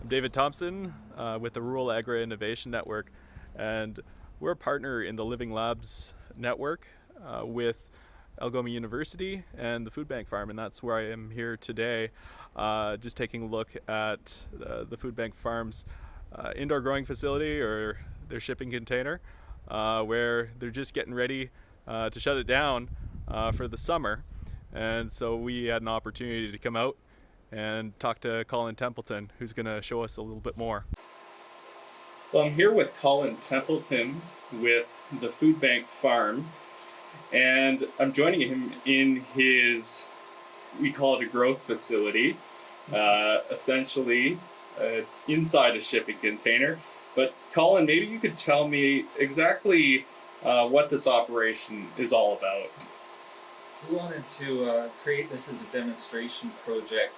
David Thompson with the Rural Agri-Innovation Network, and we're a partner in the Living Labs network with Algoma University and the Food Bank Farm, and that's where I am here today, just taking a look at the Food Bank Farm's indoor growing facility, or their shipping container, where they're just getting ready to shut it down for the summer. And so we had an opportunity to come out and talk to Colin Templeton, who's going to show us a little bit more. Well, I'm here with Colin Templeton with the Food Bank Farm, and I'm joining him in his, we call it a growth facility. Essentially, it's inside a shipping container. But Colin, maybe you could tell me exactly what this operation is all about. We wanted to create this as a demonstration project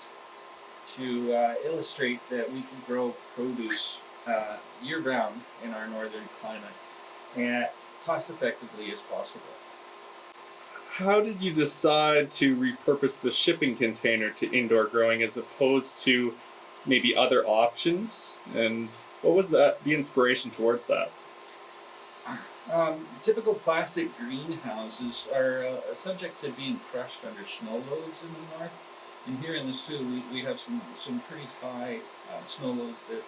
to illustrate that we can grow produce year-round in our northern climate and cost effectively as possible. How did you decide to repurpose the shipping container to indoor growing as opposed to maybe other options? And what was the inspiration towards that? Typical plastic greenhouses are subject to being crushed under snow loads in the north. And here in the Soo, we have some pretty high snow loads that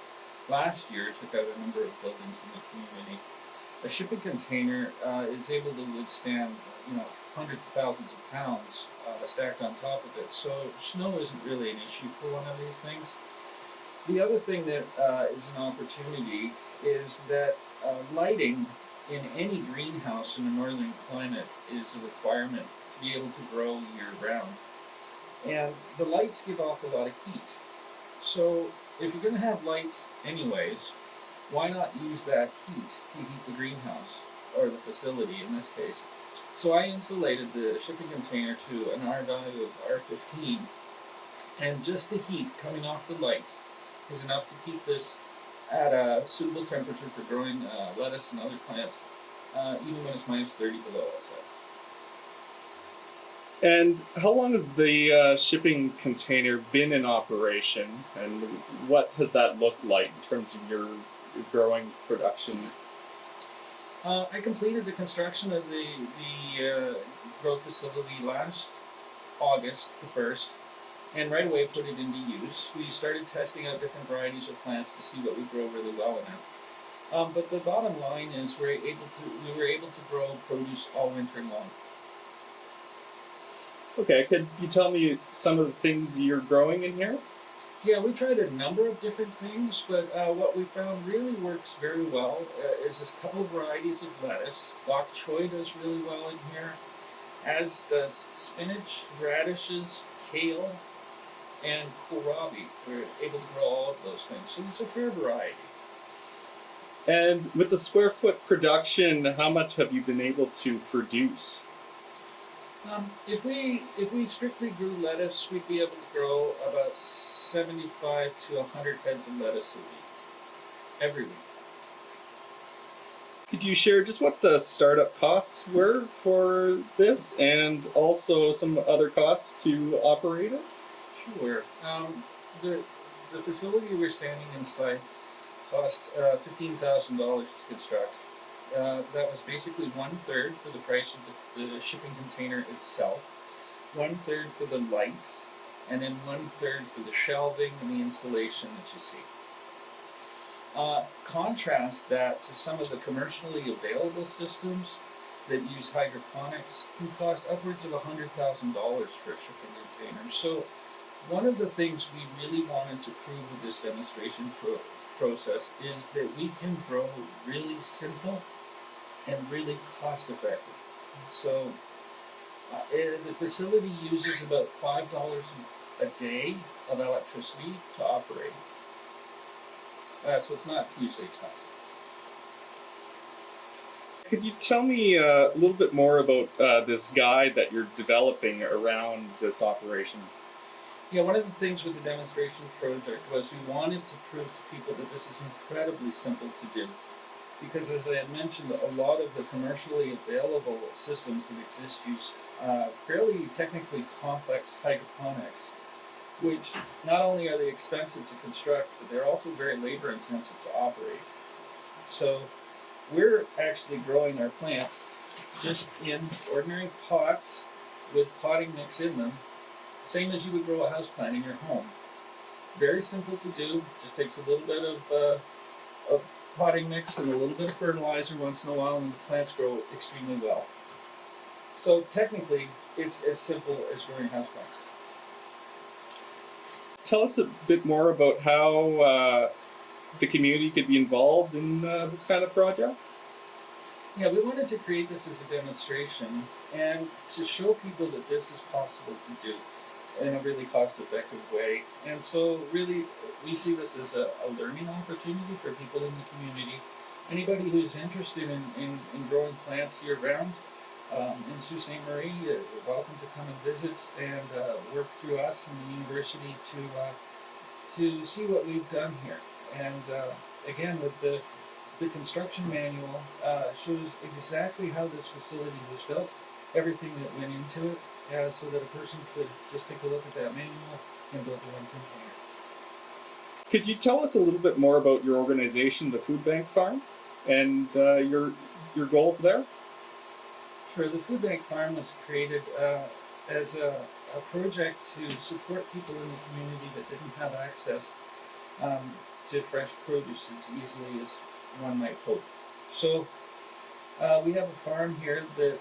last year took out a number of buildings in the community. A shipping container is able to withstand, hundreds of thousands of pounds stacked on top of it. So snow isn't really an issue for one of these things. The other thing that is an opportunity is that lighting in any greenhouse in a northern climate is a requirement to be able to grow year-round. And the lights give off a lot of heat. So if you're going to have lights anyways, why not use that heat to heat the greenhouse, or the facility in this case? So I insulated the shipping container to an R value of R15, and just the heat coming off the lights is enough to keep this at a suitable temperature for growing lettuce and other plants, even when it's minus 30 below outside. And how long has the shipping container been in operation, and what has that looked like in terms of your growing production? I completed the construction of the growth facility last August the 1st, and right away put it into use. We started testing out different varieties of plants to see what would grow really well in it. But the bottom line is we were able to grow produce all winter long. Okay, could you tell me some of the things you're growing in here? Yeah, we tried a number of different things, but what we found really works very well is this couple of varieties of lettuce. Bok choy does really well in here, as does spinach, radishes, kale, and kohlrabi. We're able to grow all of those things, so there's a fair variety. And with the square foot production, how much have you been able to produce? If we strictly grew lettuce, we'd be able to grow about 75 to 100 heads of lettuce a week, every week. Could you share just what the startup costs were for this, and also some other costs to operate it? Sure. The facility we're standing inside cost $15,000 to construct. That was basically 1/3 for the price of the shipping container itself, 1/3 for the lights, and then 1/3 for the shelving and the insulation that you see. Contrast that to some of the commercially available systems that use hydroponics can cost upwards of $100,000 for a shipping container. So one of the things we really wanted to prove with this demonstration process is that we can grow really simple and really cost effective. So the facility uses about $5 a day of electricity to operate. So it's not hugely expensive. Could you tell me a little bit more about this guide that you're developing around this operation? Yeah, one of the things with the demonstration project was we wanted to prove to people that this is incredibly simple to do. Because as I had mentioned, a lot of the commercially available systems that exist use fairly technically complex hydroponics which not only are they expensive to construct, but they're also very labor intensive to operate. So we're actually growing our plants just in ordinary pots with potting mix in them, same as you would grow a houseplant in your home. Very simple to do, just takes a little bit of potting mix and a little bit of fertilizer once in a while, and the plants grow extremely well. So technically, it's as simple as growing houseplants. Tell us a bit more about how the community could be involved in this kind of project. Yeah, we wanted to create this as a demonstration and to show people that this is possible to do in a really cost-effective way. And so really, we see this as a learning opportunity for people in the community. Anybody who's interested in growing plants year-round in Sault Ste. Marie, you're welcome to come and visit and work through us and the university to see what we've done here. And again, with the construction manual shows exactly how this facility was built, everything that went into it, so that a person could just take a look at that manual and build their own container. Could you tell us a little bit more about your organization, the Food Bank Farm, and your goals there? Sure, the Food Bank Farm was created as a project to support people in the community that didn't have access to fresh produce as easily as one might hope. So we have a farm here that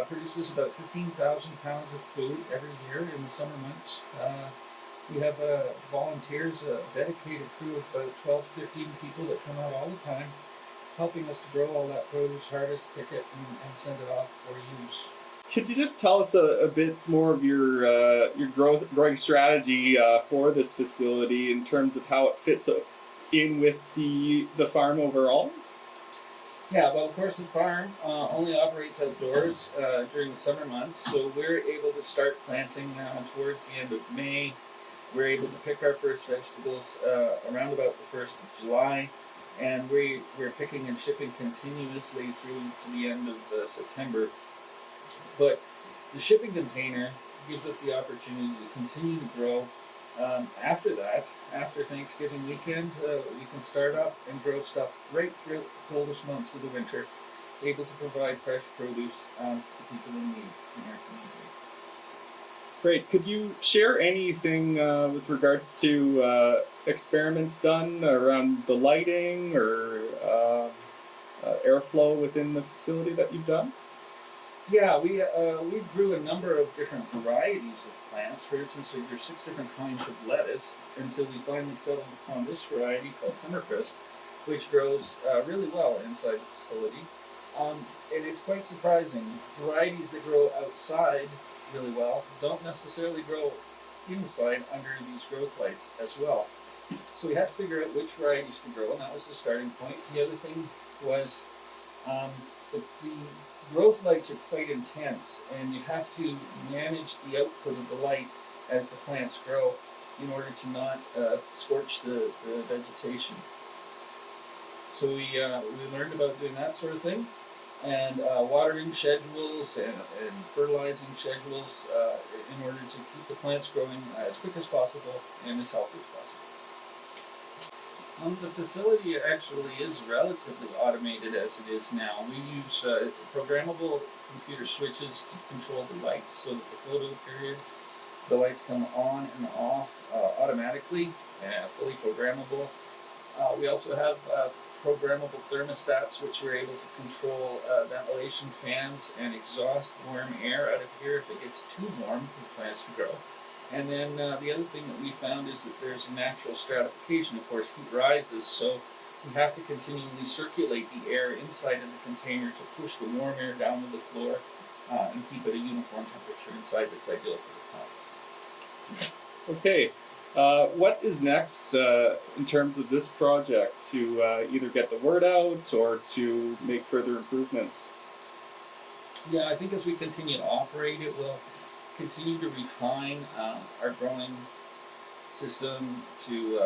produces about 15,000 pounds of food every year in the summer months. We have volunteers, a dedicated crew of about 12 to 15 people that come out all the time, helping us to grow all that produce, harvest, pick it, and send it off for use. Could you just tell us a bit more of your growing strategy for this facility in terms of how it fits in with the farm overall? Yeah, well, of course, the farm only operates outdoors during the summer months, so we're able to start planting now towards the end of May. We're able to pick our first vegetables around about the 1st of July, and we're picking and shipping continuously through to the end of September. But the shipping container gives us the opportunity to continue to grow. After that, after Thanksgiving weekend, we can start up and grow stuff right throughout the coldest months of the winter, able to provide fresh produce to people in need in our community. Great. Could you share anything with regards to experiments done around the lighting or airflow within the facility that you've done? Yeah, we grew a number of different varieties of plants. For instance, there's 6 different kinds of lettuce until we finally settled upon this variety called Summercrisp, which grows really well inside the facility. And it's quite surprising. Varieties that grow outside really well don't necessarily grow inside under these growth lights as well. So we had to figure out which varieties to grow, and that was the starting point. The other thing was the growth lights are quite intense, and you have to manage the output of the light as the plants grow in order to not scorch the vegetation. So we learned about doing that sort of thing, and watering schedules and fertilizing schedules in order to keep the plants growing as quick as possible and as healthy as possible. The facility actually is relatively automated as it is now. We use programmable computer switches to control the lights, so that the photo period, the lights come on and off automatically, fully programmable. We also have programmable thermostats, which are able to control ventilation fans and exhaust warm air out of here if it gets too warm for the plants to grow. And then the other thing that we found is that there's a natural stratification. Of course, heat rises, so we have to continually circulate the air inside of the container to push the warm air down to the floor and keep it a uniform temperature inside that's ideal for the plant. Okay. What is next in terms of this project to either get the word out or to make further improvements? Yeah, I think as we continue to operate, it will continue to refine our growing system to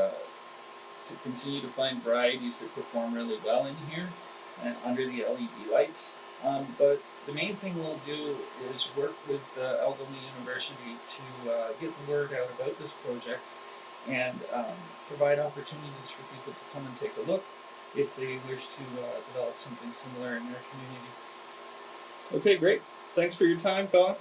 continue to find varieties that perform really well in here and under the LED lights. But the main thing we'll do is work with Algoma University to get the word out about this project and provide opportunities for people to come and take a look if they wish to develop something similar in their community. Okay, great. Thanks for your time, Colin.